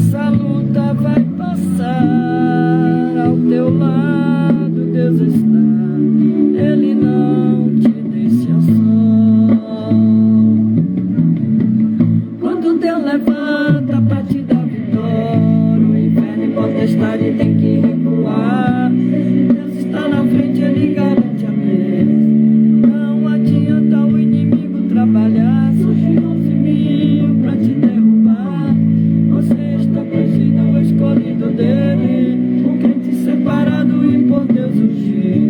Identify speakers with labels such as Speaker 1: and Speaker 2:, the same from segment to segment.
Speaker 1: essa luta vai passar. Ao teu lado Deus está, Ele não te deixa só. Quando Deus levanta pra te dar vitória, o inferno e potestade tem que recuar. Deus está na frente, Ele garante a vez. Não adianta o inimigo trabalhar, surge 11.000 pra te derrubar. Você está protegido, o escolhido dele, o crente separado e por Deus ungir.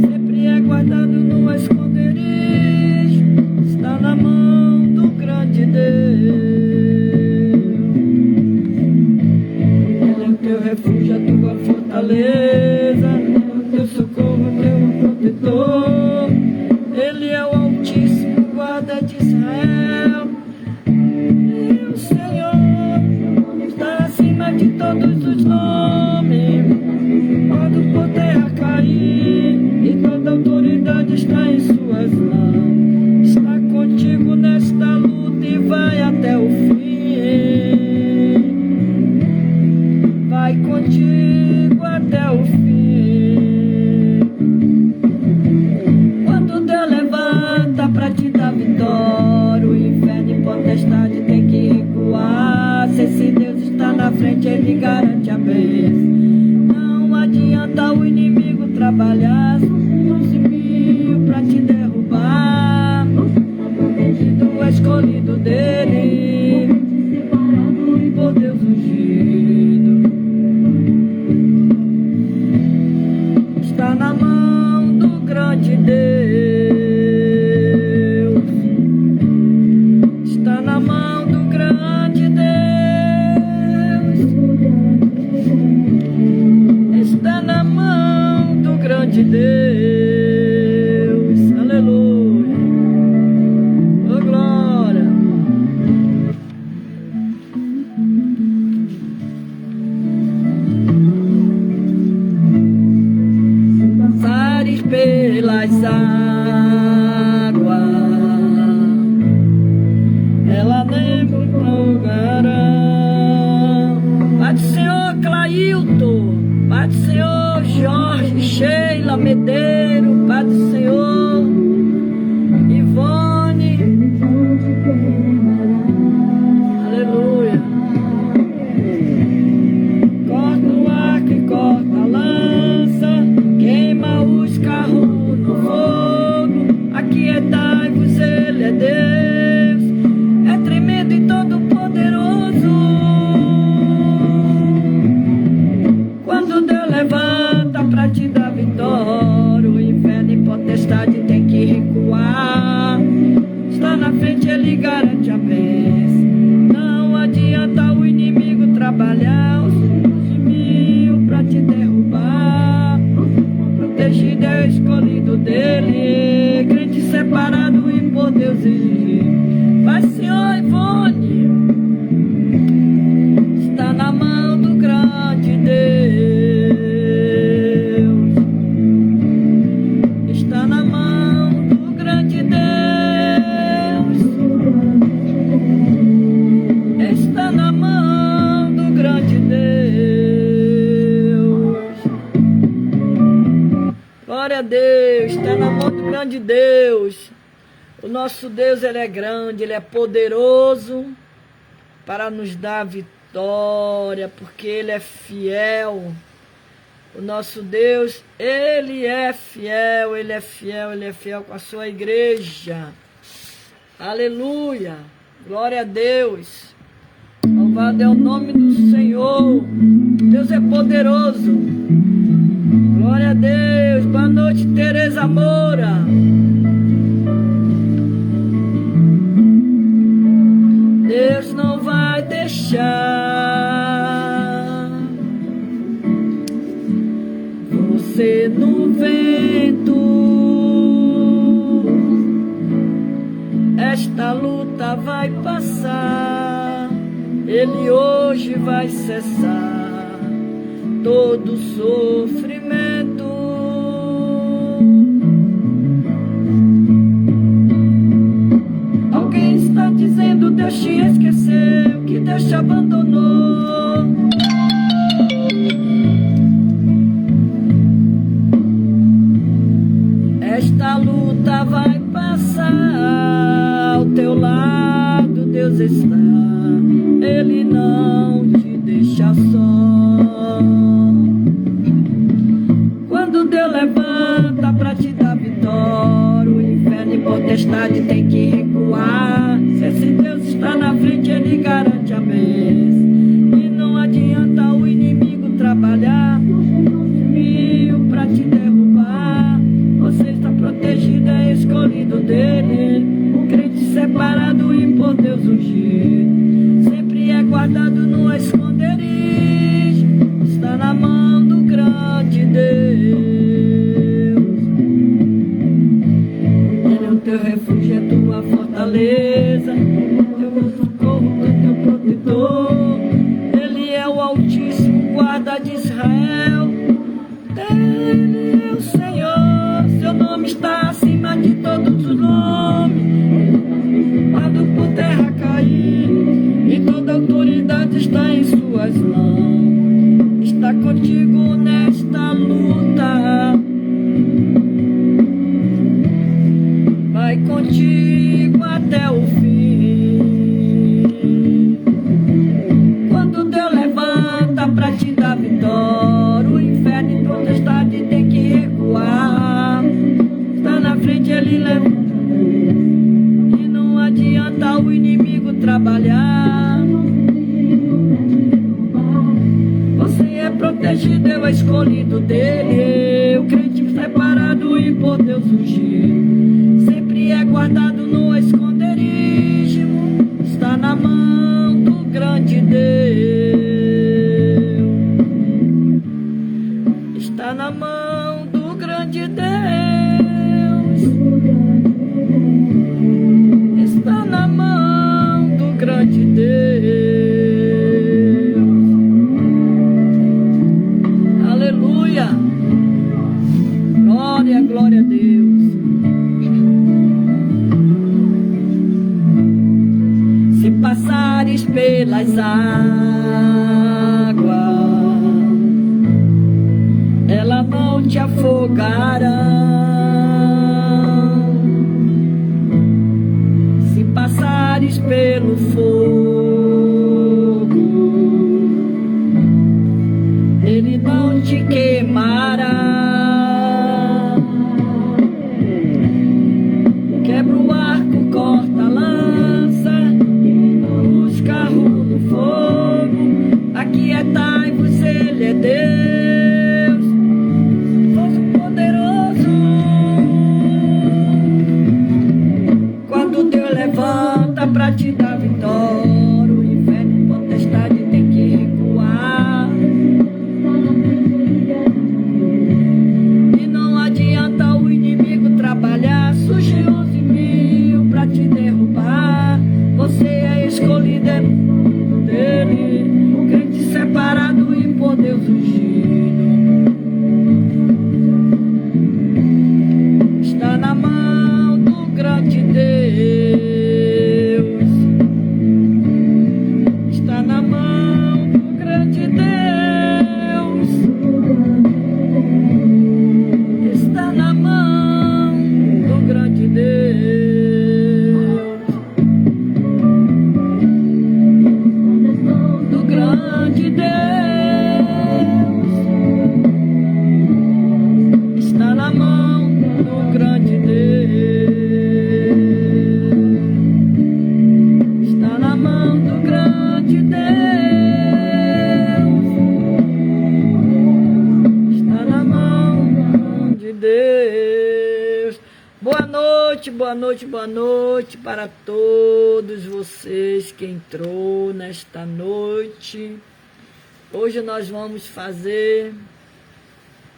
Speaker 1: Sempre é guardado no esconderijo, está na mão do grande Deus. Ele é o teu refúgio, a tua fortaleza, o teu socorro, o teu protetor. Ele é o Altíssimo, guarda de Israel. E o Senhor está acima de todos os nomes. Pode o poder cair e toda autoridade está em suas mãos. Está contigo nesta luta e vai até o fim. Vai contigo até o fim. Quando Deus levanta pra te dar vitória, o inferno e potestade tem que recuar. Se esse Deus está na frente, Ele garante a bênção. Não adianta o inimigo trabalhar, 11.000 pra te derrubar. Tu és escolhido dele, por Deus ungido. Está na mão do grande Deus. Está na mão do grande Deus. Está na mão do grande Deus. Aleluia. Oh, glória. Passares pelas águas, ela nem provará. Pai do Senhor Clailton, Pai do Senhor Jorge, Sheila Medeiro, Pai do Senhor Ivone. Aleluia. Corta o arco e corta a lança, queima os carros no fogo. Aquietai-vos, Ele é Deus, é tremendo e todo poderoso. Quando Deus levanta pra te dar vitória, o inferno e potestade tem que recuar. Está na frente, Ele garante a bênção. Não adianta o inimigo trabalhar, os 11.000 pra te derrubar. Protegido é o escolhido dele, crente separado e por Deus exigir. Vai, Senhor Ivone, está na mão do grande Deus. Está na mão do grande Deus. Está na mão do grande Deus. Glória a Deus, está na mão do grande Deus. O nosso Deus, Ele é grande, Ele é poderoso para nos dar vitória, porque Ele é fiel. O nosso Deus, Ele é fiel, Ele é fiel, Ele é fiel com a sua igreja. Aleluia, glória a Deus. Louvado é o nome do Senhor. Deus é poderoso. Glória a Deus. Boa noite, Tereza Moura. Deus não vai deixar você no vento. Esta luta vai passar, Ele hoje vai cessar todo sofrimento. Alguém está dizendo Deus te esqueceu, que Deus te abandonou. você está, Ele não te deixa só. Quando Deus levanta pra te dar vitória, o inferno e potestade tem que recuar. Se esse Deus está na frente, Ele garante a bênção. E não adianta o inimigo trabalhar pra te derrubar. Você está protegido, é escolhido dele, crente separado e por Deus ungido. Sempre é guardado no esconderijo, está na mão do grande Deus. Ele é o teu refúgio, é tua fortaleza, teu socorro, teu protetor. Ele é o Altíssimo, guarda de Israel. Ele é o Senhor, seu nome está acima de todos os nomes. Quando por terra cair, e toda autoridade está em suas mãos. Está contigo nesta luta, vai contigo até o fim. Quando Deus levanta pra te dar vitória, o inferno e potestade tem que recuar. Está na frente, Ele levanta, e não adianta o inimigo trabalhar. Você é protegido, é escolhido dele, o crente separado e por Deus ungido. Sempre é guardado no esconderijo, está na mão do grande Deus. Está na mão do grande Deus. Está na mão do grande Deus. Aleluia. Glória, glória a Deus. Se passares pelas águas, ela não te afogará. Se passares pelo fogo, ele não te queimará. Quebra o arco, corta a lança, os carros no fogo. Aquietai-vos, Ele é Deus, forte poderoso. Quando Deus levanta pra te dar vitória, o inferno e potestade tem que recuar. E não adianta o inimigo trabalhar, surge 11.000 pra te derrubar. Você é escolhido, é dele, crente separado e por Deus ungido. Está na mão do grande Deus. Está na mão do grande Deus. Está na mão do grande Deus. Do grande Deus. Está na mão do grande Deus. Está na mão do grande Deus. Está na mão de Deus. Boa noite, boa noite, boa noite para todos vocês que entrou nesta noite. Hoje nós vamos fazer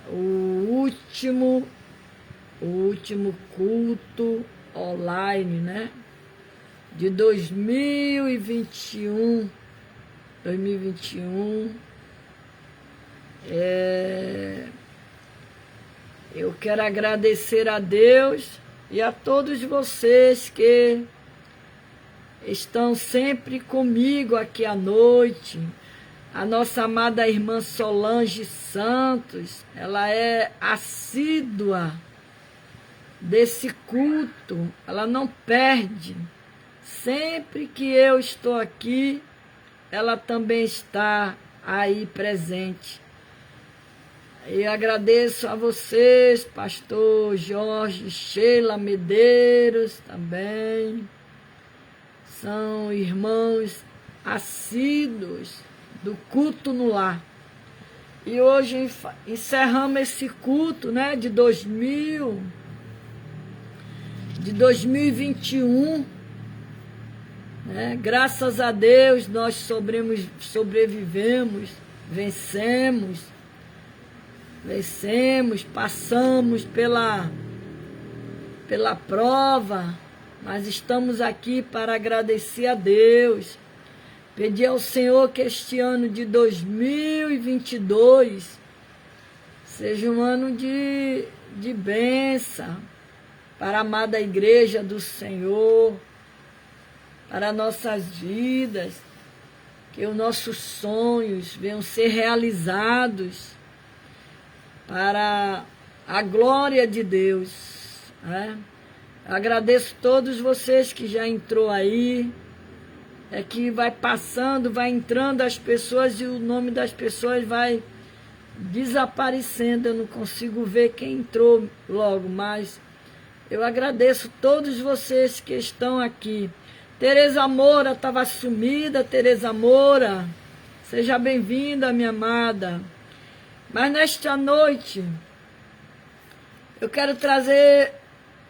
Speaker 1: o último culto online, né? De 2021. Eu quero agradecer a Deus e a todos vocês que estão sempre comigo aqui à noite. A nossa amada irmã Solange Santos, ela é assídua desse culto, ela não perde Sempre que eu estou aqui, ela também está aí presente. E agradeço a vocês, pastor Jorge, Sheila Medeiros também. São irmãos assíduos do culto no lar. E hoje encerramos esse culto, né, de 2021. Né? Graças a Deus nós sobrevivemos, vencemos, passamos pela prova, mas estamos aqui para agradecer a Deus, pedir ao Senhor que este ano de 2022 seja um ano de bênção para a amada igreja do Senhor, para nossas vidas, que os nossos sonhos venham ser realizados para a glória de Deus. Né? Agradeço a todos vocês que já entrou aí, que vai passando, vai entrando as pessoas e o nome das pessoas vai desaparecendo. Eu não consigo ver quem entrou logo, mas eu agradeço a todos vocês que estão aqui. Tereza Moura estava sumida. Tereza Moura, seja bem-vinda, minha amada. Mas nesta noite, eu quero trazer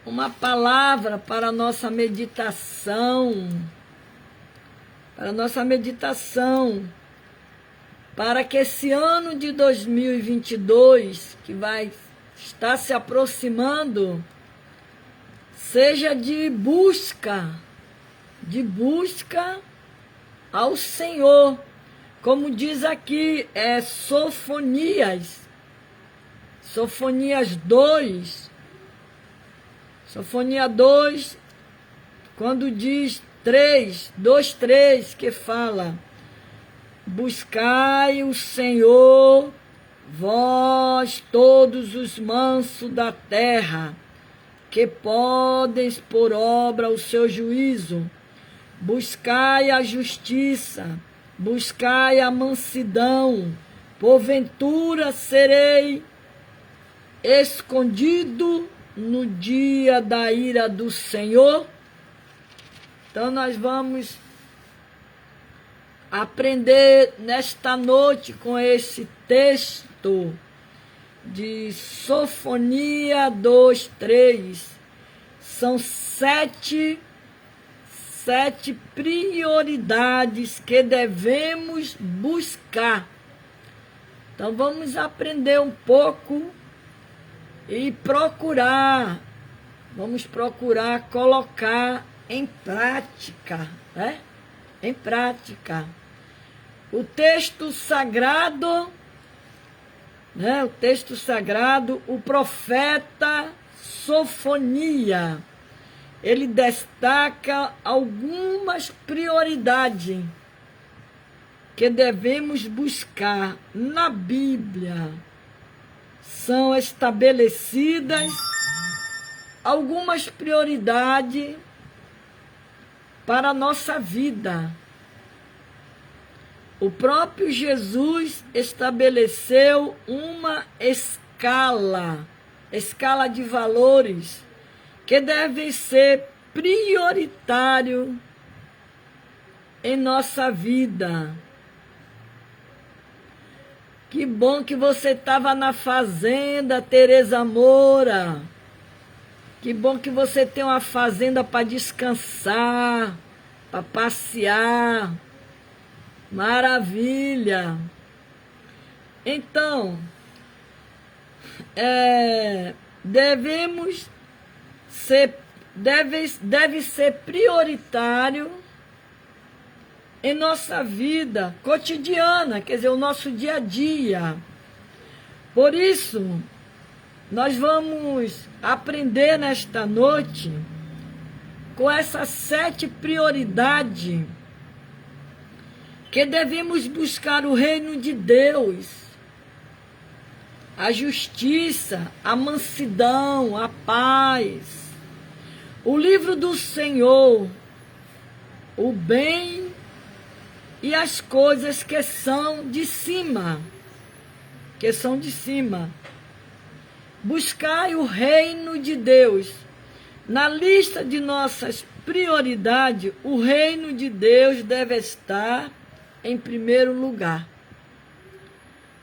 Speaker 1: uma palavra para a nossa meditação. Para que esse ano de 2022, que vai estar se aproximando, seja de busca ao Senhor. Como diz aqui, Sofonias 2, Sofonias 2, quando diz 2:3, que fala: buscai o Senhor, vós todos os mansos da terra, que podeis por obra o seu juízo. Buscai a justiça, buscai a mansidão, porventura serei escondido no dia da ira do Senhor. Então nós vamos aprender nesta noite com esse texto de Sofonias 2:3. São sete prioridades que devemos buscar. Então vamos aprender um pouco e vamos procurar colocar em prática, né? Em prática. O texto sagrado, né? O texto sagrado, o profeta Sofonias, ele destaca algumas prioridades que devemos buscar na Bíblia. São estabelecidas algumas prioridades para a nossa vida. O próprio Jesus estabeleceu uma escala de valores que deve ser prioritário em nossa vida. Que bom que você estava na fazenda, Tereza Moura. Que bom que você tem uma fazenda para descansar, para passear. Maravilha! Então, deve ser prioritário em nossa vida cotidiana, quer dizer, o nosso dia a dia. Por isso, nós vamos aprender nesta noite com essas 7 prioridades que devemos buscar: o reino de Deus, a justiça, a mansidão, a paz, o livro do Senhor, o bem e as coisas que são de cima. Buscai o reino de Deus. Na lista de nossas prioridades, o reino de Deus deve estar em primeiro lugar.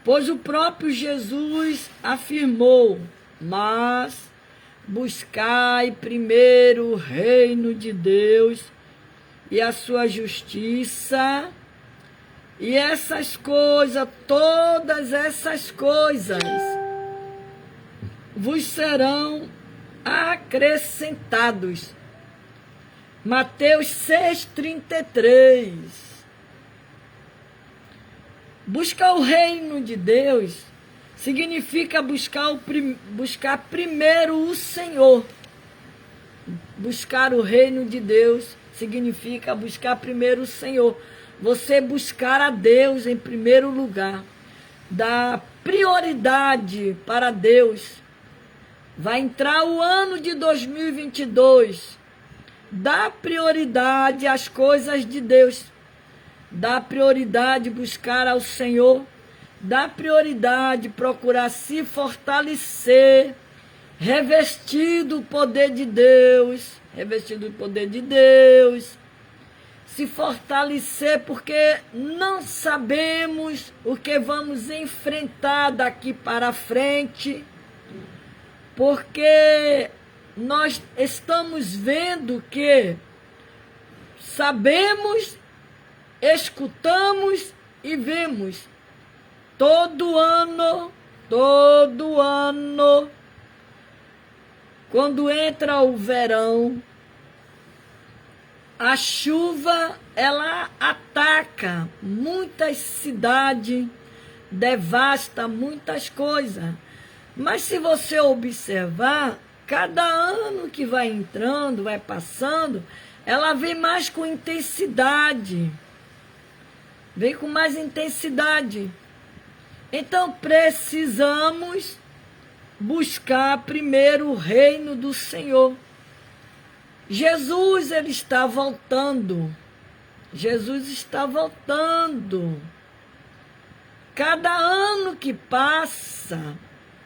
Speaker 1: Pois o próprio Jesus afirmou: mas buscai primeiro o reino de Deus e a sua justiça, e essas coisas, todas essas coisas, vos serão acrescentados. Mateus 6,33. Buscar o reino de Deus significa buscar primeiro o Senhor. Buscar o reino de Deus significa buscar primeiro o Senhor. Você buscar a Deus em primeiro lugar. Dar prioridade para Deus. Vai entrar o ano de 2022. Dá prioridade às coisas de Deus. Dá prioridade buscar ao Senhor. Dá prioridade procurar se fortalecer. Revestido do poder de Deus. Se fortalecer, porque não sabemos o que vamos enfrentar daqui para frente. Porque nós estamos vendo que sabemos, escutamos e vemos todo ano, quando entra o verão, a chuva, ela ataca muitas cidades, devasta muitas coisas. Mas se você observar, cada ano que vai entrando, vai passando, ela vem mais com intensidade. Vem com mais intensidade. Então precisamos buscar primeiro o reino do Senhor. Jesus, ele está voltando. Cada ano que passa,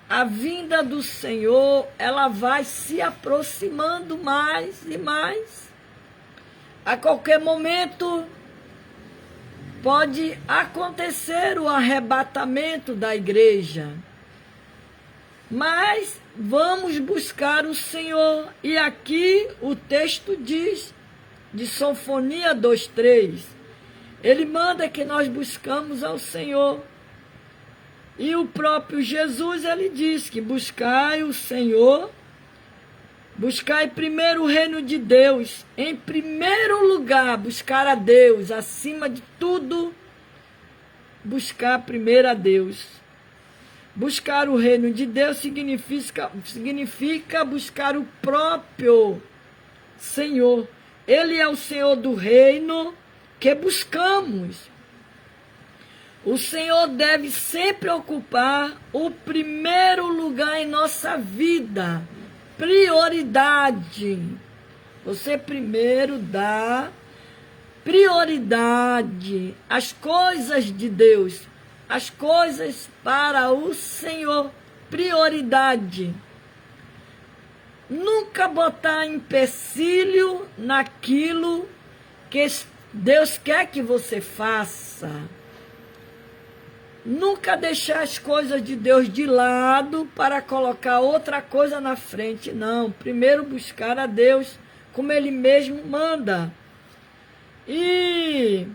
Speaker 1: a vinda do Senhor, ela vai se aproximando mais e mais. A qualquer momento pode acontecer o arrebatamento da igreja. Mas vamos buscar o Senhor. E aqui o texto diz, de Sofonia 2,3, ele manda que nós buscamos ao Senhor. E o próprio Jesus, ele diz que buscai o Senhor, buscai primeiro o reino de Deus. Em primeiro lugar, buscar a Deus. Acima de tudo, buscar primeiro a Deus. Buscar o reino de Deus significa buscar o próprio Senhor. Ele é o Senhor do reino que buscamos. O Senhor deve sempre ocupar o primeiro lugar em nossa vida. Prioridade. Você primeiro dá prioridade às coisas de Deus, as coisas para o Senhor. Prioridade. Nunca botar empecilho naquilo que Deus quer que você faça. Nunca deixar as coisas de Deus de lado para colocar outra coisa na frente, não. Primeiro buscar a Deus, como Ele mesmo manda. E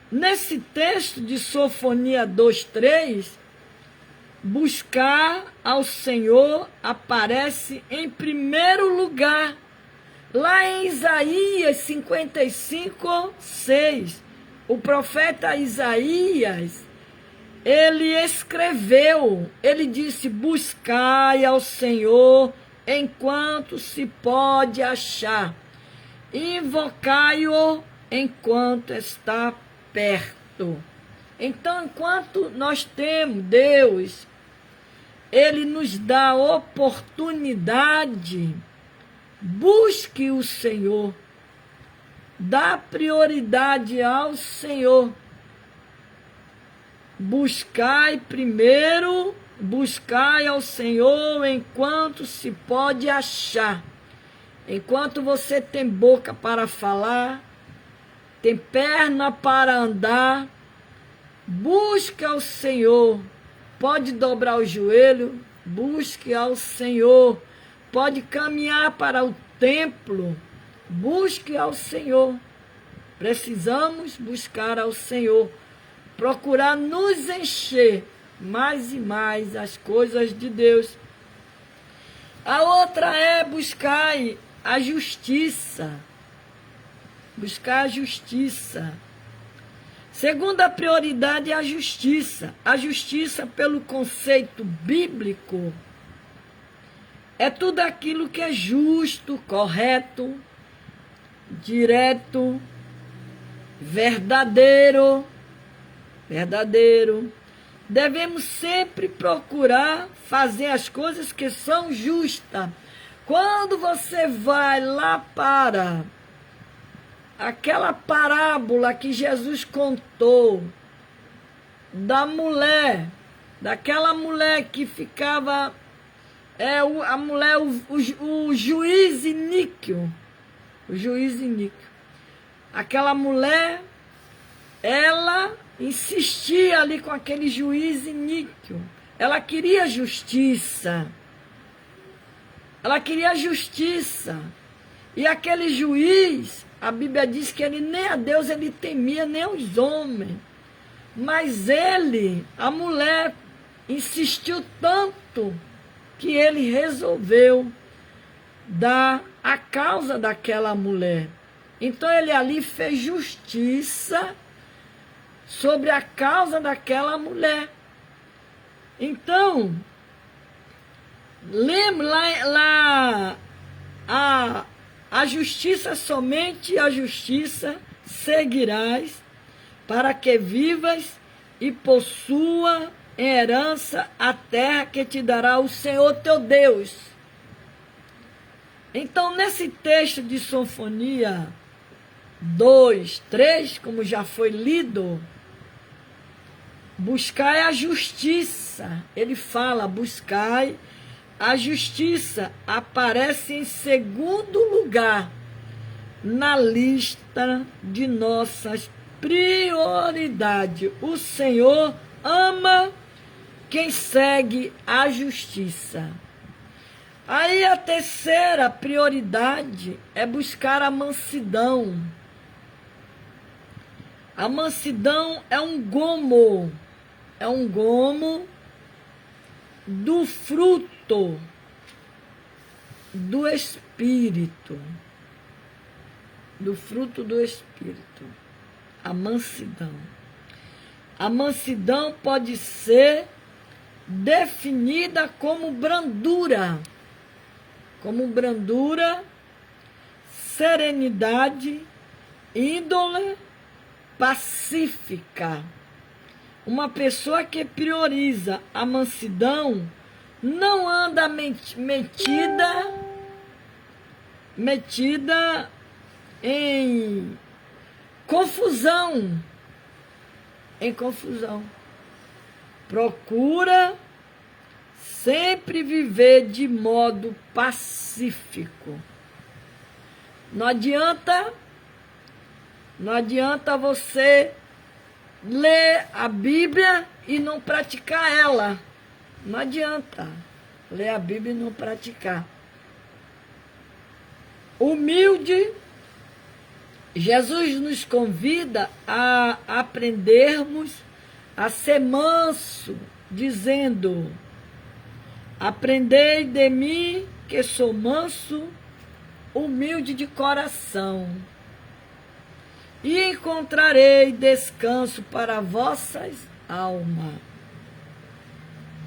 Speaker 1: nesse texto de Sofonia 2,3, buscar ao Senhor aparece em primeiro lugar. Lá em Isaías 55:6, o profeta Isaías, ele escreveu, ele disse: buscai ao Senhor enquanto se pode achar, invocai-o enquanto está perto. Então, enquanto nós temos Deus, Ele nos dá oportunidade. Busque o Senhor. Dá prioridade ao Senhor. Buscai ao Senhor enquanto se pode achar. Enquanto você tem boca para falar, tem perna para andar, busque ao Senhor. Pode dobrar o joelho, busque ao Senhor. Pode caminhar para o templo, busque ao Senhor. Precisamos buscar ao Senhor, procurar nos encher mais e mais as coisas de Deus. A outra é buscar a justiça. Buscar a justiça. Segunda prioridade é a justiça. A justiça, pelo conceito bíblico, é tudo aquilo que é justo, correto, direto, verdadeiro. Devemos sempre procurar fazer as coisas que são justas. Quando você vai lá para aquela parábola que Jesus contou daquela mulher que ficava, o juiz iníquo, aquela mulher, ela insistia ali com aquele juiz iníquo, ela queria justiça, e aquele juiz, a Bíblia diz que ele nem a Deus ele temia, nem aos homens. Mas a mulher, insistiu tanto que ele resolveu dar a causa daquela mulher. Então ele ali fez justiça sobre a causa daquela mulher. Então, lembra a justiça, somente a justiça seguirás, para que vivas e possua em herança a terra que te dará o Senhor teu Deus. Então, nesse texto de Sofonia 2, 3, como já foi lido, buscai a justiça. Ele fala, buscai a justiça, aparece em segundo lugar na lista de nossas prioridades. O Senhor ama quem segue a justiça. Aí a terceira prioridade é buscar a mansidão. A mansidão é um gomo do fruto do Espírito. A mansidão. A mansidão pode ser definida como brandura. Serenidade, índole, pacífica. Uma pessoa que prioriza a mansidão não anda metida em confusão. Procura sempre viver de modo pacífico. Não adianta você ler a Bíblia e não praticar ela. Não adianta ler a Bíblia e não praticar. Humilde, Jesus nos convida a aprendermos a ser manso, dizendo: aprendei de mim, que sou manso, humilde de coração, e encontrarei descanso para vossas almas.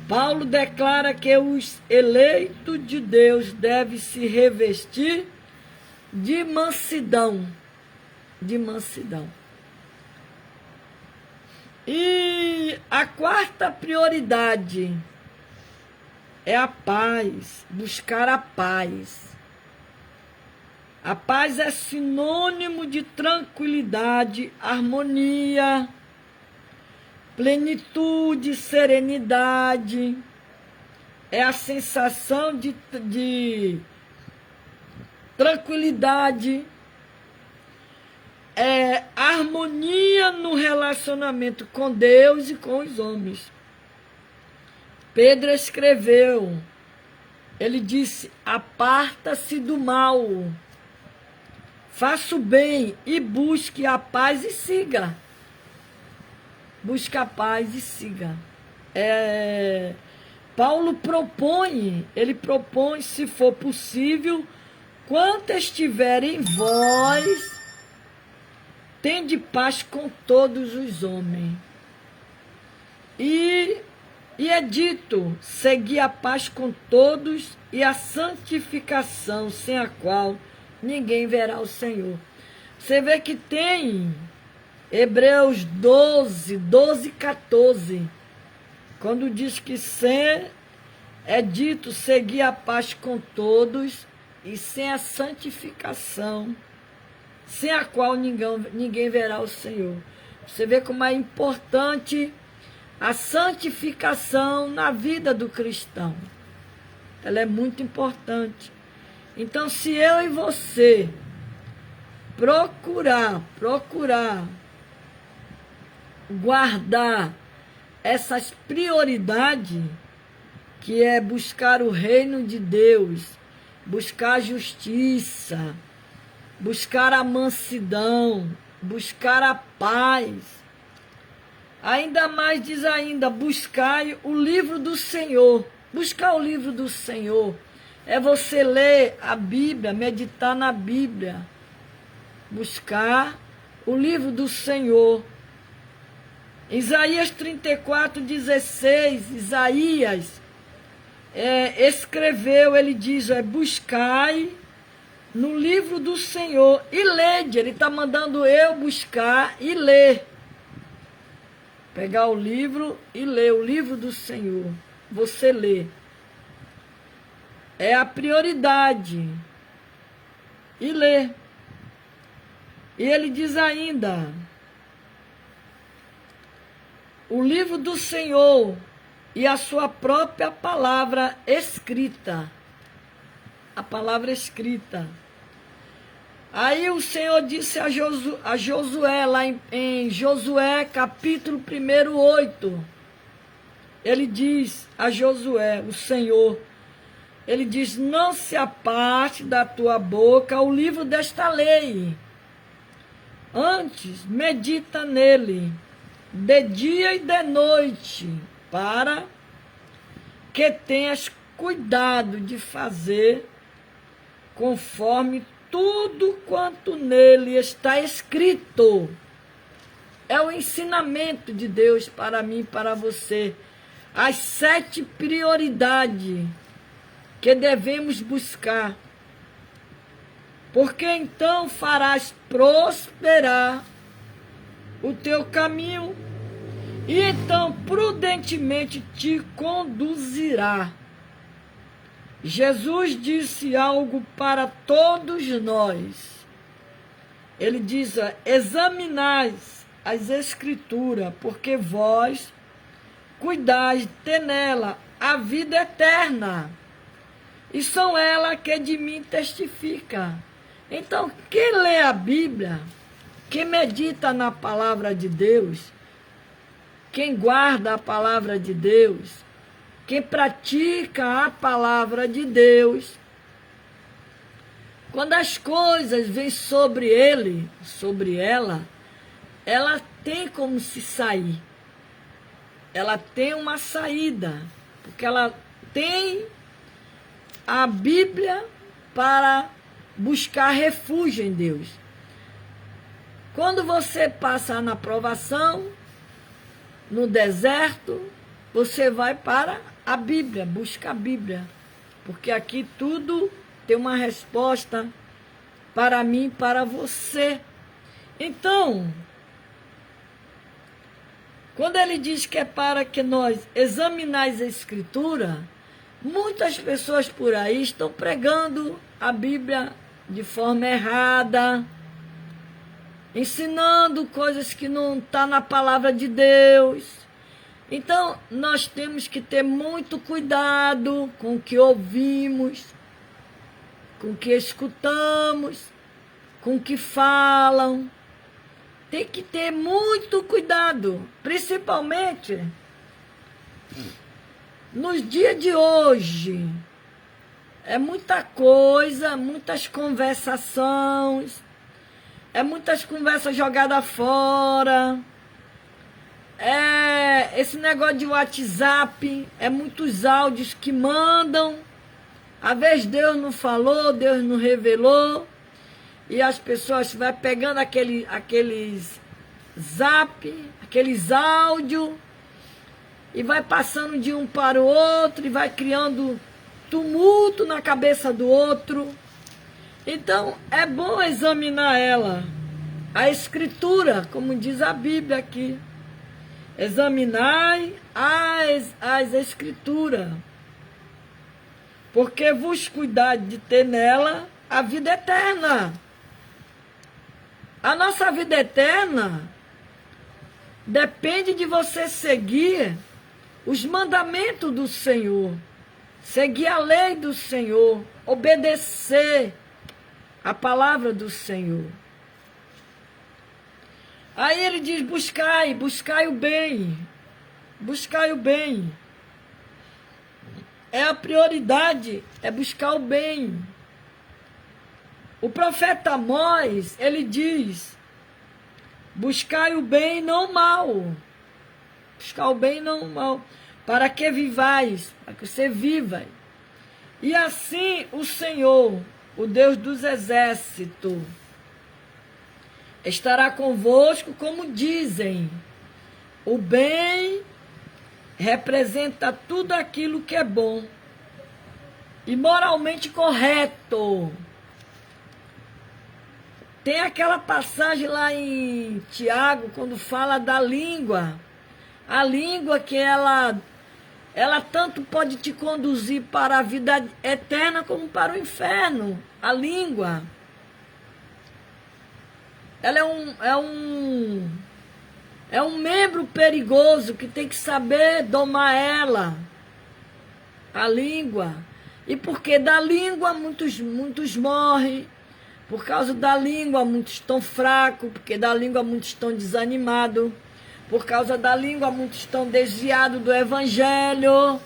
Speaker 1: Paulo declara que os eleitos de Deus devem se revestir de mansidão. E a quarta prioridade é a paz, buscar a paz. A paz é sinônimo de tranquilidade, harmonia, plenitude, serenidade. É a sensação de tranquilidade, é harmonia no relacionamento com Deus e com os homens. Pedro escreveu, ele disse: aparta-se do mal, faça o bem e busque a paz e siga. Busque a paz e siga. Paulo propõe, se for possível, quanto estiver em vós, tende paz com todos os homens. E é dito, segui a paz com todos e a santificação, sem a qual ninguém verá o Senhor. Você vê que tem Hebreus 12, 14, quando diz que é dito, segui a paz com todos e sem a santificação, sem a qual ninguém verá o Senhor. Você vê como é importante a santificação na vida do cristão. Ela é muito importante. Então, se eu e você procurar guardar essas prioridades, que é buscar o reino de Deus, buscar a justiça, buscar a mansidão, buscar a paz. Ainda mais diz ainda, buscai o livro do Senhor. Buscar o livro do Senhor é você ler a Bíblia, meditar na Bíblia. Buscar o livro do Senhor. Isaías 34:16, Isaías escreveu, ele diz, buscai no livro do Senhor e lede. Ele está mandando eu buscar e ler. Pegar o livro e ler o livro do Senhor. Você lê. É a prioridade. E ler. E ele diz ainda, o livro do Senhor e a sua própria palavra escrita. A palavra escrita. Aí o Senhor disse a Josué, lá em Josué, capítulo 1, 8. Ele diz a Josué, o Senhor, ele diz, não se aparte da tua boca o livro desta lei. Antes, medita nele, de dia e de noite, para que tenhas cuidado de fazer conforme tudo quanto nele está escrito. É o ensinamento de Deus para mim e para você. As 7 prioridades que devemos buscar. Porque então farás prosperar o teu caminho e então prudentemente te conduzirá. Jesus disse algo para todos nós. Ele diz, examinais as Escrituras, porque vós cuidais de ter nela a vida eterna, e são ela que de mim testifica. Então, quem lê a Bíblia, quem medita na palavra de Deus, quem guarda a palavra de Deus, quem pratica a palavra de Deus, quando as coisas vêm sobre ele, sobre ela tem como se sair. Ela tem uma saída, porque ela tem a Bíblia para buscar refúgio em Deus. Quando você passar na provação, no deserto, você vai para a Bíblia, busca a Bíblia, porque aqui tudo tem uma resposta para mim e para você. Então, quando ele diz que é para que nós examinais a Escritura, muitas pessoas por aí estão pregando a Bíblia de forma errada, ensinando coisas que não estão na palavra de Deus. Então, nós temos que ter muito cuidado com o que ouvimos, com o que escutamos, com o que falam. Tem que ter muito cuidado, principalmente nos dias de hoje. É muita coisa, muitas conversações, é muitas conversas jogadas fora. Esse negócio de WhatsApp, é muitos áudios que mandam. Às vezes Deus não falou, Deus não revelou. E as pessoas vão pegando aqueles zap, aqueles áudios, e vai passando de um para o outro, e vai criando tumulto na cabeça do outro. Então, é bom examinar ela. A Escritura, como diz a Bíblia aqui. Examinai as Escrituras, porque vos cuidai de ter nela a vida eterna. A nossa vida eterna depende de você seguir os mandamentos do Senhor, seguir a lei do Senhor, obedecer a palavra do Senhor. Aí ele diz, buscai o bem, buscai o bem. É a prioridade, é buscar o bem. O profeta Amós, ele diz, buscai o bem e não o mal. Buscar o bem e não o mal. Para que vivais, para que você viva. E assim o Senhor, o Deus dos exércitos, estará convosco, como dizem. O bem representa tudo aquilo que é bom e moralmente correto. Tem aquela passagem lá em Tiago, quando fala da língua. A língua que ela tanto pode te conduzir para a vida eterna como para o inferno. A língua. Ela é um membro perigoso que tem que saber domar ela. A língua. E porque da língua muitos morrem. Por causa da língua muitos estão fracos. Porque da língua muitos estão desanimados. Por causa da língua muitos estão desviados do evangelho.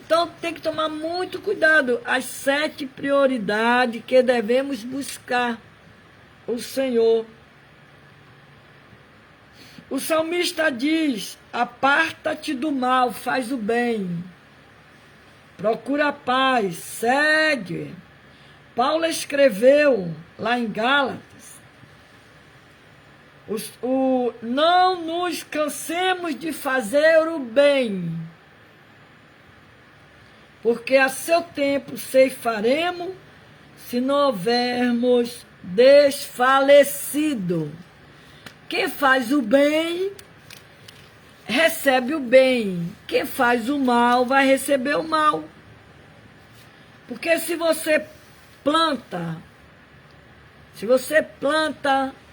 Speaker 1: Então tem que tomar muito cuidado. As 7 prioridades que devemos buscar o Senhor. O salmista diz, aparta-te do mal, faz o bem. Procura a paz, segue. Paulo escreveu lá em Gálatas, não nos cansemos de fazer o bem, porque a seu tempo ceifaremos, se não houvermos desfalecido. Quem faz o bem, recebe o bem. Quem faz o mal, vai receber o mal. Porque se você planta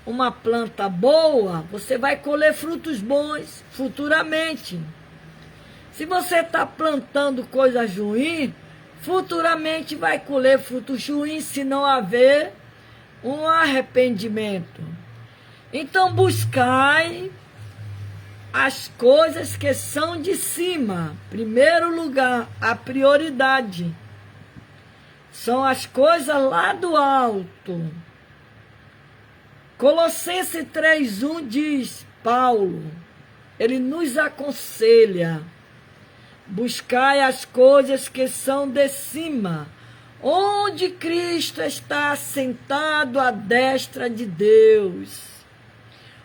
Speaker 1: uma planta boa, você vai colher frutos bons futuramente. Se você está plantando coisas ruins, futuramente vai colher frutos ruins se não haver um arrependimento. Então buscai as coisas que são de cima. Primeiro lugar, a prioridade. São as coisas lá do alto. Colossenses 3:1 diz, Paulo, ele nos aconselha, buscai as coisas que são de cima, onde Cristo está assentado à destra de Deus.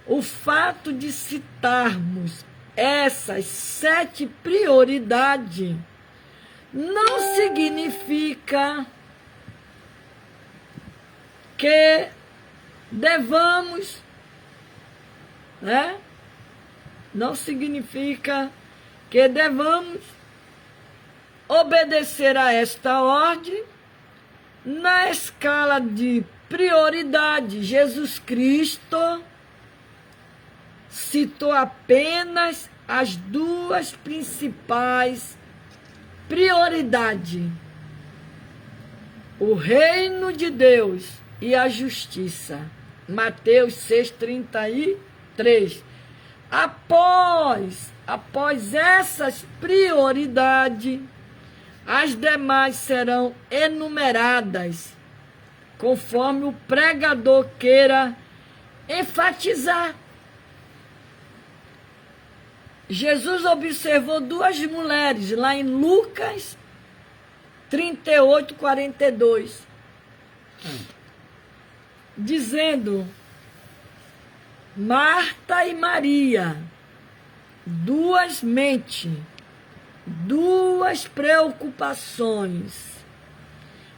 Speaker 1: O fato de citarmos essas 7 prioridades não significa que devamos, né? Não significa que devamos obedecer a esta ordem Na escala de prioridade, Jesus Cristo citou apenas as duas principais prioridades: o reino de Deus e a justiça. Mateus 6,33. Após essas prioridades, as demais serão enumeradas, conforme o pregador queira enfatizar. Jesus observou duas mulheres lá em Lucas 38:42, dizendo: Marta e Maria, duas mentes, duas preocupações.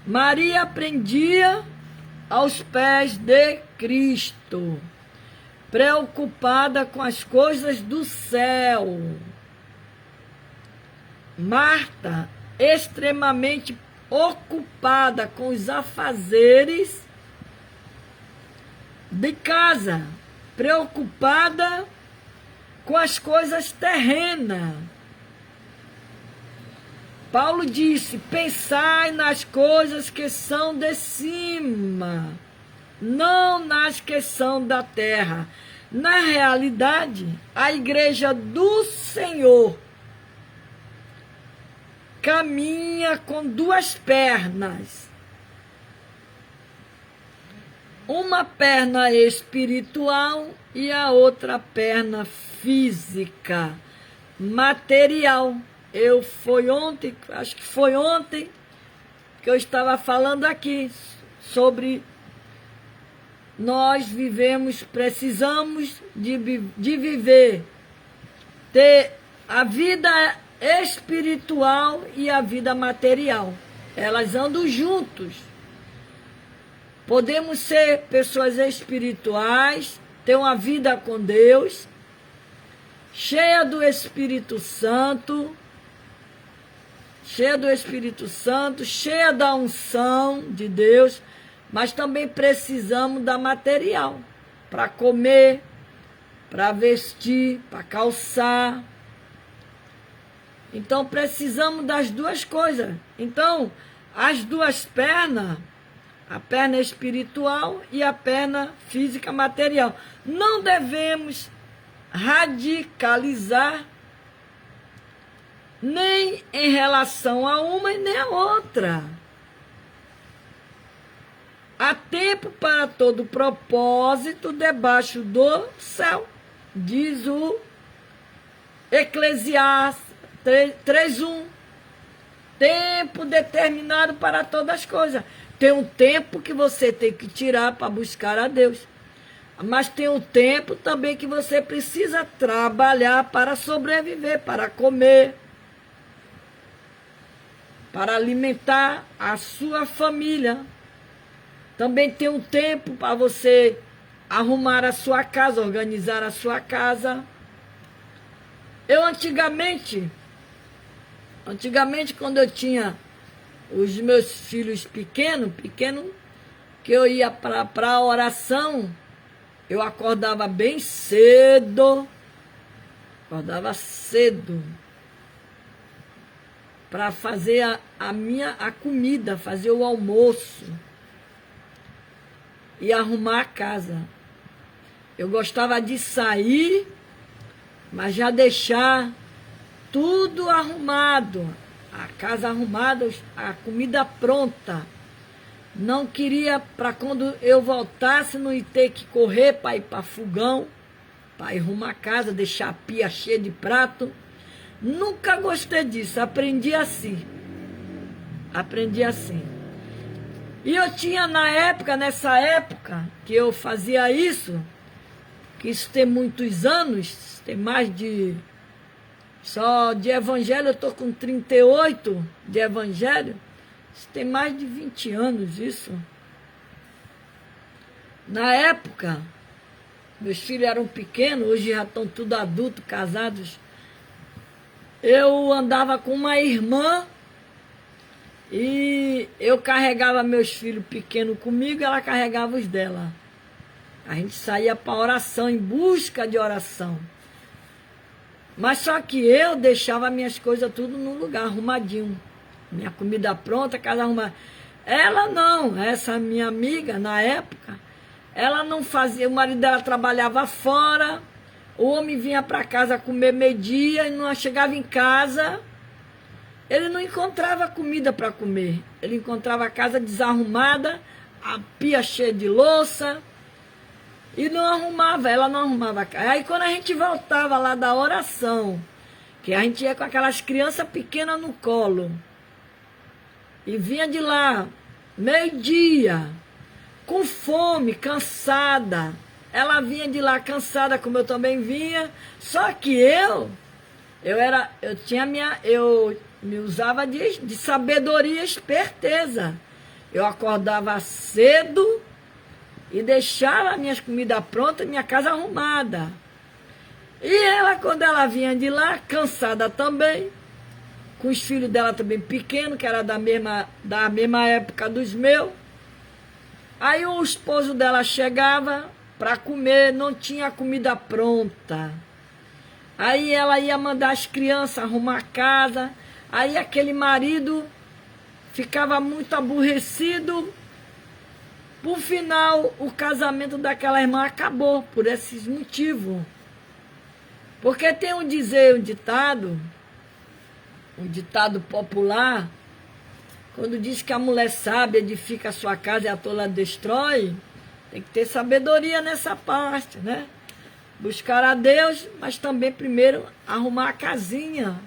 Speaker 1: Maria prendia aos pés de Cristo, preocupada com as coisas do céu. Marta, extremamente ocupada com os afazeres de casa, preocupada com as coisas terrenas. Paulo disse: pensai nas coisas que são de cima, não nas que são da terra. Na realidade, a igreja do Senhor caminha com duas pernas. Uma perna espiritual e a outra perna física, material. Acho que foi ontem que eu estava falando aqui sobre nós precisamos de viver, ter a vida espiritual e a vida material. Elas andam juntos. Podemos ser pessoas espirituais, ter uma vida com Deus, cheia do Espírito Santo, cheia da unção de Deus, mas também precisamos da material, para comer, para vestir, para calçar. Então precisamos das duas coisas. Então, as duas pernas, a perna espiritual e a perna física material. Não devemos radicalizar nem em relação a uma e nem a outra. Há tempo para todo propósito debaixo do céu, diz o Eclesiastes 3:1. Tempo determinado para todas as coisas. Tem um tempo que você tem que tirar para buscar a Deus. Mas tem um tempo também que você precisa trabalhar para sobreviver, para comer, para alimentar a sua família. Também tem um tempo para você arrumar a sua casa, organizar a sua casa. Eu antigamente, quando eu tinha os meus filhos pequenos, que eu ia para a oração, eu acordava bem cedo, para fazer a comida, fazer o almoço e arrumar a casa. Eu gostava de sair, mas já deixar tudo arrumado, a casa arrumada, a comida pronta. Não queria, para quando eu voltasse, não ia ter que correr para ir para fogão, para ir arrumar a casa, deixar a pia cheia de prato. Nunca gostei disso, aprendi assim. E eu tinha nessa época que eu fazia isso, que isso tem muitos anos, tem mais de... Só de evangelho, eu estou com 38 de evangelho, isso tem mais de 20 anos isso. Na época, meus filhos eram pequenos, hoje já estão tudo adultos, casados. Eu andava com uma irmã, E eu carregava meus filhos pequenos comigo e ela carregava os dela. A gente saía para oração, em busca de oração. Mas só que eu deixava minhas coisas tudo no lugar, arrumadinho. Minha comida pronta, casa arrumada. Ela não, essa minha amiga, na época, ela não fazia, o marido dela trabalhava fora, o homem vinha para casa comer meio-dia e não chegava em casa, ele não encontrava comida para comer. Ele encontrava a casa desarrumada, a pia cheia de louça, e não arrumava, ela não arrumava a casa. Aí quando a gente voltava lá da oração, que a gente ia com aquelas crianças pequenas no colo, e vinha de lá, meio-dia, com fome, cansada. Ela vinha de lá cansada, como eu também vinha. Só que eu me usava de sabedoria e esperteza. Eu acordava cedo e deixava minhas comidas prontas, minha casa arrumada. E ela, quando ela vinha de lá, cansada também, com os filhos dela também pequenos, que era da mesma época dos meus. Aí o esposo dela chegava para comer, não tinha comida pronta. Aí ela ia mandar as crianças arrumar a casa. Aí aquele marido ficava muito aborrecido. Por final, o casamento daquela irmã acabou por esses motivos. Porque tem um ditado popular, quando diz que a mulher sábia edifica a sua casa e a tola destrói, tem que ter sabedoria nessa parte, né? Buscar a Deus, mas também primeiro arrumar a casinha,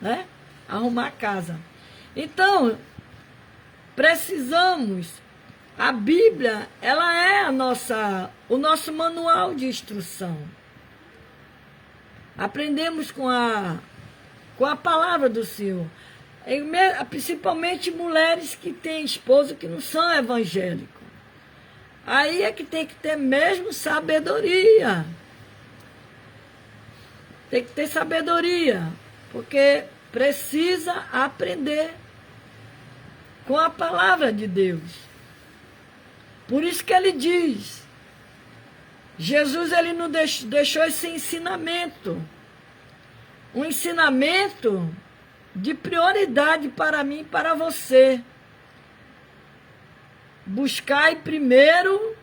Speaker 1: né? Arrumar a casa. Então, precisamos, a Bíblia, ela é o nosso manual de instrução. Aprendemos com a palavra do Senhor. Principalmente mulheres que têm esposo que não são evangélicos. Aí é que tem que ter mesmo sabedoria. Tem que ter sabedoria, porque precisa aprender com a palavra de Deus. Por isso que ele diz, Jesus ele nos deixou esse ensinamento. Um ensinamento de prioridade para mim e para você. Buscai primeiro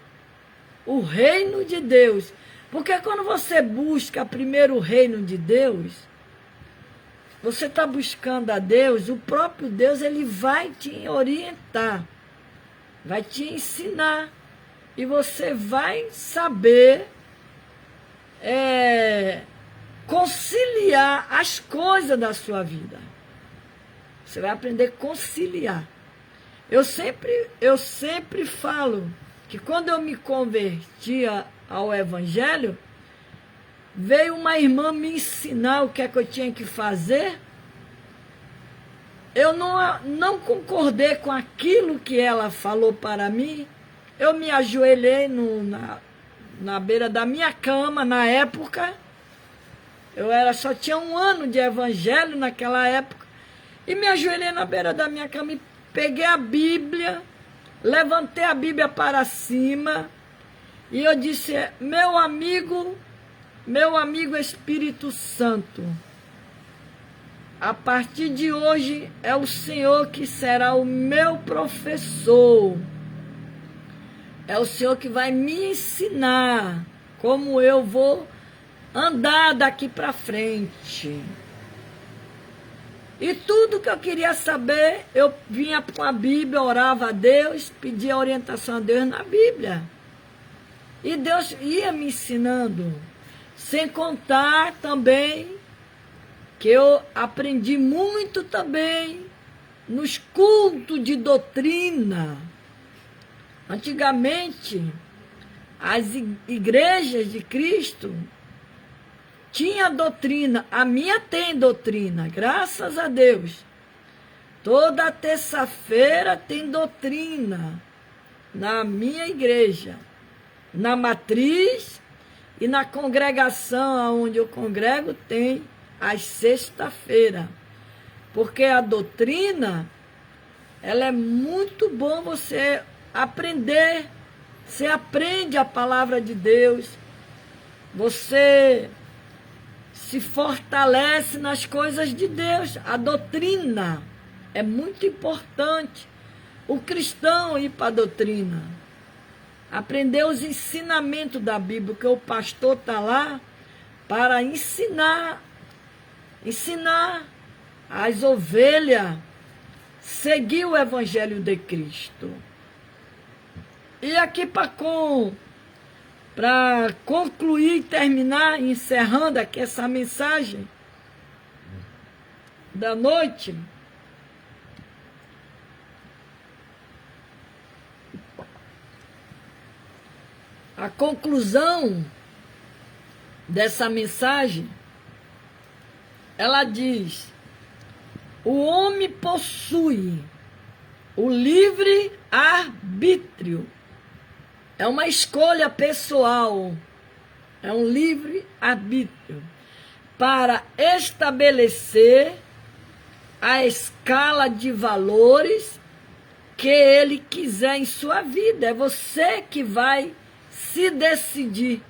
Speaker 1: o reino de Deus. Porque quando você busca primeiro o reino de Deus, você está buscando a Deus, o próprio Deus ele vai te orientar, vai te ensinar. E você vai saber conciliar as coisas da sua vida. Você vai aprender a conciliar. Eu sempre falo que quando eu me convertia ao Evangelho, veio uma irmã me ensinar o que é que eu tinha que fazer. Eu não concordei com aquilo que ela falou para mim. Eu me ajoelhei na beira da minha cama, na época. Só tinha 1 ano de evangelho naquela época. E me ajoelhei na beira da minha cama e peguei a Bíblia, levantei a Bíblia para cima e eu disse, meu amigo Espírito Santo, a partir de hoje é o Senhor que será o meu professor. É o Senhor que vai me ensinar como eu vou andar daqui para frente. E tudo que eu queria saber, eu vinha com a Bíblia, orava a Deus, pedia orientação a Deus na Bíblia. E Deus ia me ensinando. Sem contar também que eu aprendi muito também nos cultos de doutrina. Antigamente, as igrejas de Cristo tinha doutrina, a minha tem doutrina, graças a Deus. Toda terça-feira tem doutrina na minha igreja, na matriz e na congregação onde eu congrego tem às sexta-feira. Porque a doutrina, ela é muito bom você aprender. Você aprende a palavra de Deus. Você se fortalece nas coisas de Deus. A doutrina é muito importante. O cristão ir para a doutrina. Aprender os ensinamentos da Bíblia, porque o pastor está lá para ensinar as ovelhas seguir o Evangelho de Cristo. E aqui para concluir e terminar, encerrando aqui essa mensagem da noite, a conclusão dessa mensagem, ela diz: o homem possui o livre arbítrio. É uma escolha pessoal, é um livre arbítrio para estabelecer a escala de valores que ele quiser em sua vida. É você que vai se decidir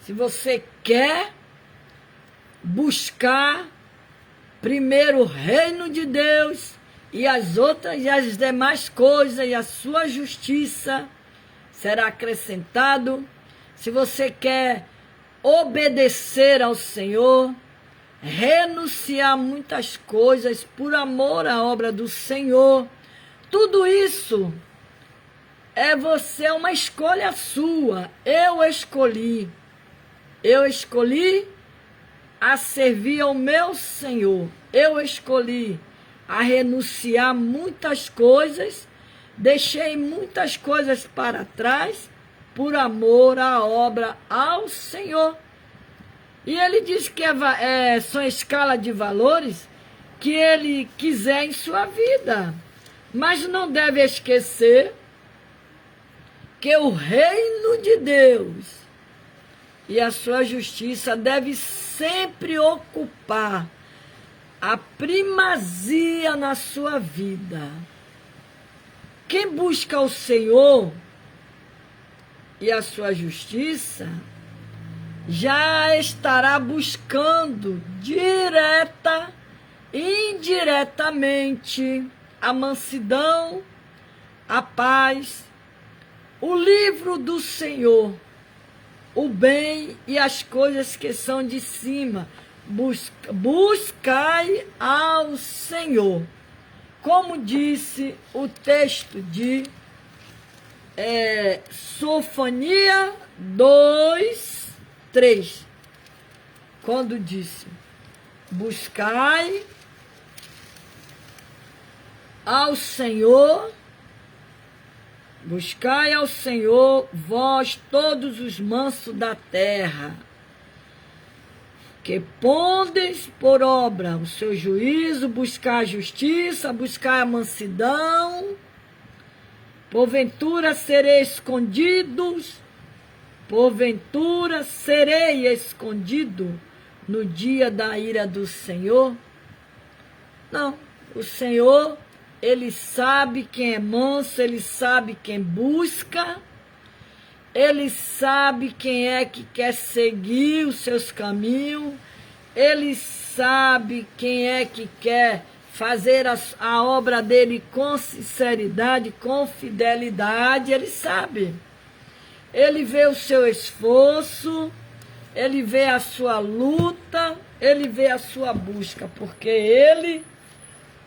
Speaker 1: se você quer buscar primeiro o reino de Deus e as outras e as demais coisas, e a sua justiça será acrescentado. Se você quer obedecer ao Senhor, renunciar a muitas coisas por amor à obra do Senhor, tudo isso é uma escolha sua. Eu escolhi a servir ao meu Senhor. Eu escolhi a renunciar muitas coisas, deixei muitas coisas para trás por amor à obra ao Senhor. E ele diz que são escala de valores que ele quiser em sua vida. Mas não deve esquecer que o reino de Deus e a sua justiça deve sempre ocupar a primazia na sua vida. Quem busca o Senhor e a sua justiça já estará buscando direta e indiretamente a mansidão, a paz, o livro do Senhor, o bem e as coisas que são de cima. Buscai ao Senhor. Como disse o texto de Sofonias 2:3, quando disse: buscai ao Senhor, vós todos os mansos da terra, que pondes por obra o seu juízo, buscar a justiça, buscar a mansidão, porventura serei escondido no dia da ira do Senhor? Não, o Senhor, ele sabe quem é manso, ele sabe quem busca, ele sabe quem é que quer seguir os seus caminhos, ele sabe quem é que quer fazer a obra dele com sinceridade, com fidelidade, ele sabe. Ele vê o seu esforço, ele vê a sua luta, ele vê a sua busca, porque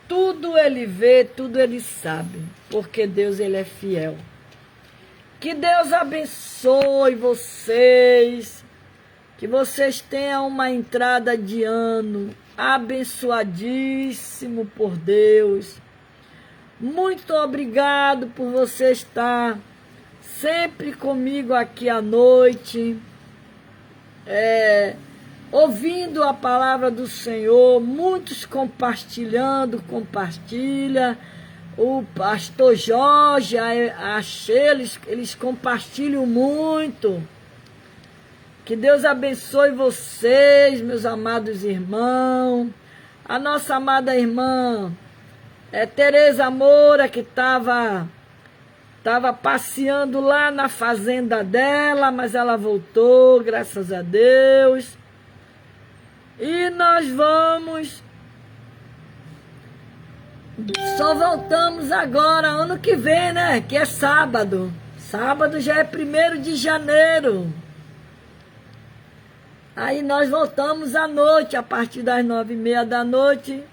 Speaker 1: tudo ele vê, tudo ele sabe, porque Deus, ele é fiel. Que Deus abençoe vocês, que vocês tenham uma entrada de ano abençoadíssimo por Deus. Muito obrigado por você estar sempre comigo aqui à noite, ouvindo a palavra do Senhor, muitos compartilha. O pastor Jorge, a Sheila, eles compartilham muito. Que Deus abençoe vocês, meus amados irmãos. A nossa amada irmã Tereza Moura, que estava passeando lá na fazenda dela, mas ela voltou, graças a Deus. E nós só voltamos agora, ano que vem, né? Que é sábado. Sábado já é 1º de janeiro. Aí nós voltamos à noite, a partir das 9h30 da noite.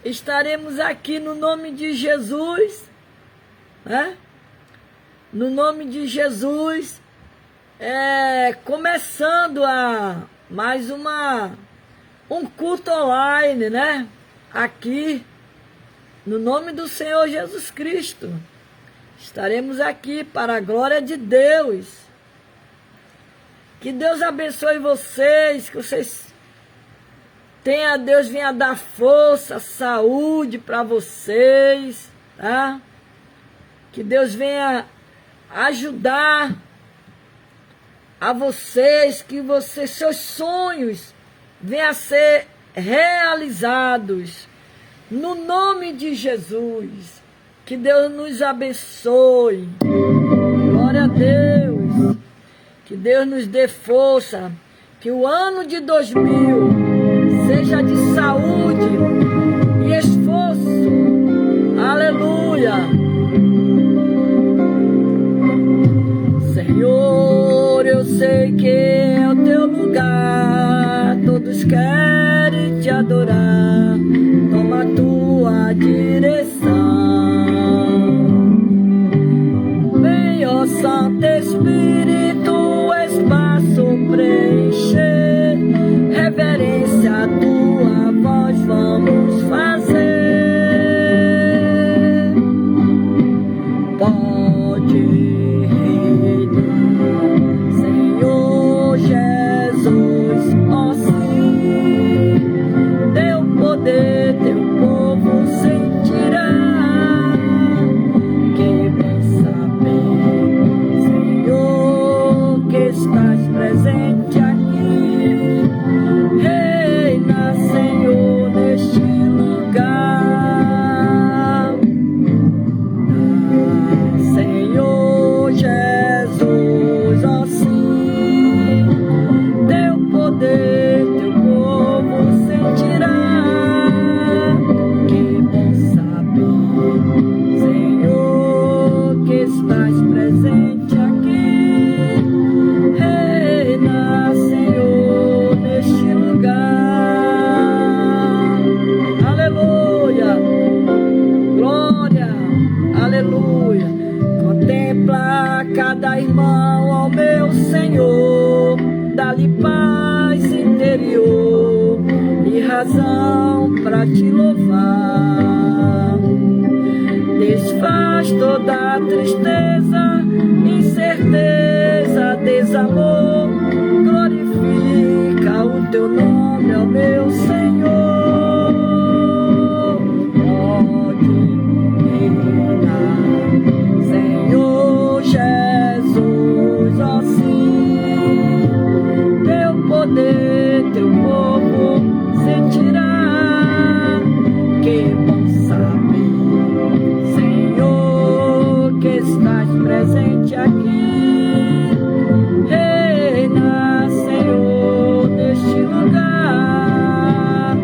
Speaker 1: Estaremos aqui no nome de Jesus, né? No nome de Jesus, começando mais um culto online, né? Aqui, no nome do Senhor Jesus Cristo. Estaremos aqui para a glória de Deus. Que Deus abençoe vocês, que vocês Deus venha dar força, saúde para vocês, tá? Que Deus venha ajudar a vocês, que seus sonhos venham a ser realizados, no nome de Jesus. Que Deus nos abençoe, glória a Deus, que Deus nos dê força, que o ano de 2000 seja de saúde e esforço, aleluia. Senhor, eu sei que é o teu lugar, todos querem te adorar, toma a tua direção. Vem, ó Santo Espírito, o espaço preencher, reverência a tua voz vamos fazer. Pode reinar, Senhor Jesus, ó sim, teu poder, teu povo sentirá. Que bom saber, Senhor, que estás presente aqui. Reina, Senhor, neste lugar. Senhor Jesus, ó sim, teu poder, teu povo sentirá. Que bom saber, Senhor, que estás presente aqui. Reina, Senhor, neste lugar. Aleluia, glória, aleluia. Contempla cada irmão, ó meu Senhor, dá-lhe paz interior e razão para te louvar. Desfaz toda a tristeza, incerteza, desamor, glorifica o teu nome, ó meu Senhor. Pode reinar, Senhor Jesus, ó sim, teu poder, teu povo sentirá. Que bom saber, Senhor, que estás presente aqui. Reina, Senhor, neste lugar.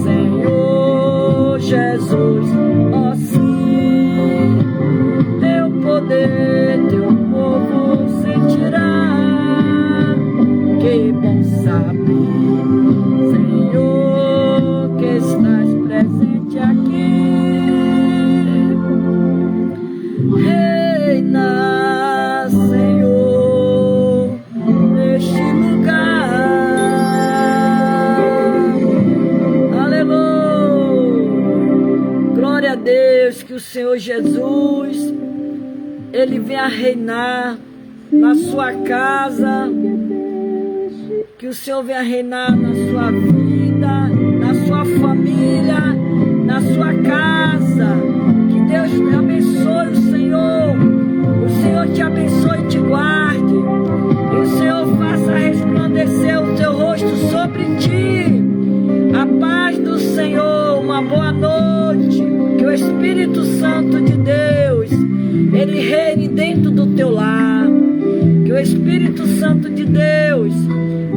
Speaker 1: Senhor Jesus, ó sim, teu poder, teu povo sentirá. Que bom saber, Senhor, que estás presente aqui. Reina, Senhor, neste lugar. Aleluia. Glória a Deus, que o Senhor Jesus, Ele venha reinar na sua casa. Que o Senhor venha reinar na sua vida, na sua família, na sua casa. Que Deus te abençoe, o Senhor te abençoe e te guarde. E o Senhor faça resplandecer o teu rosto sobre ti. A paz do Senhor uma boa noite. Que o Espírito Santo de Deus, ele reine dentro do teu lar. Que o Espírito Santo de Deus,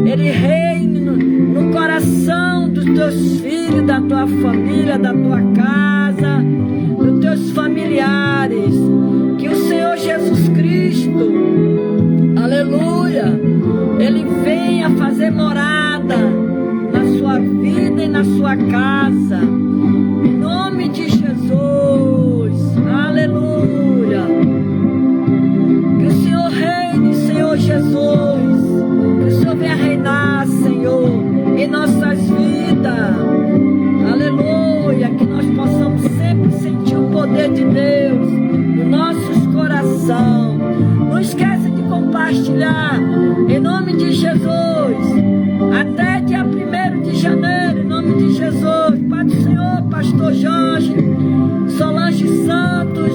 Speaker 1: ele reine no coração dos teus filhos, da tua família, da tua casa, dos teus familiares. Que o Senhor Jesus Cristo, aleluia, ele venha fazer morada na sua vida e na sua casa, em nome de Jesus, aleluia. Que o Senhor reine, Senhor Jesus, que o Senhor venha reinar, Senhor, em nossas vidas, aleluia. Que nós possamos sempre sentir o poder de Deus nos nossos corações. Não esqueça de compartilhar, em nome de Jesus, até dia 1º de janeiro, em nome de Jesus. Pai do Senhor, Pastor Jorge, Solange Santos,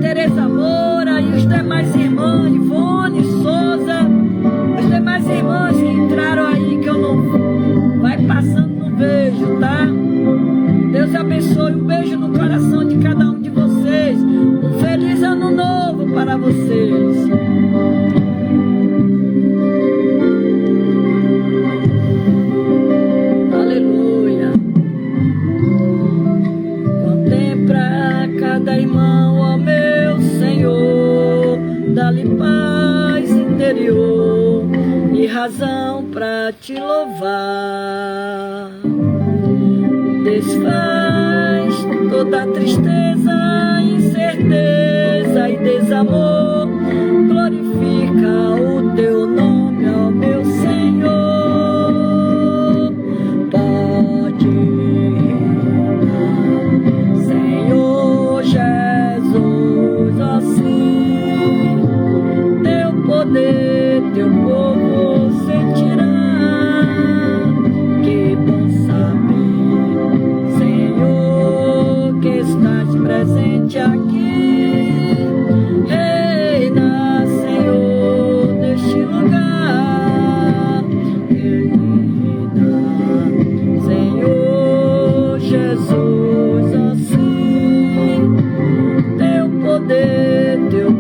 Speaker 1: Tereza Moura e os demais irmãos, Ivone Souza, as demais irmãs que entraram aí, que eu não vai passando, não vejo, tá? Deus abençoe, um beijo no coração de cada um de vocês, um feliz ano novo para vocês. Aleluia. Contempla cada irmão, ó meu Senhor, dá-lhe paz interior e razão pra te louvar. Desfaz toda tristeza, incerteza e desamor. Glorifica o teu nome, ó meu Senhor. Pode reinar, Senhor Jesus, assim teu poder, teu povo sentirá. Que bom saber, Senhor, que estás presente aqui. Reina, Senhor, neste lugar. Reina, Senhor Jesus, assim teu poder, teu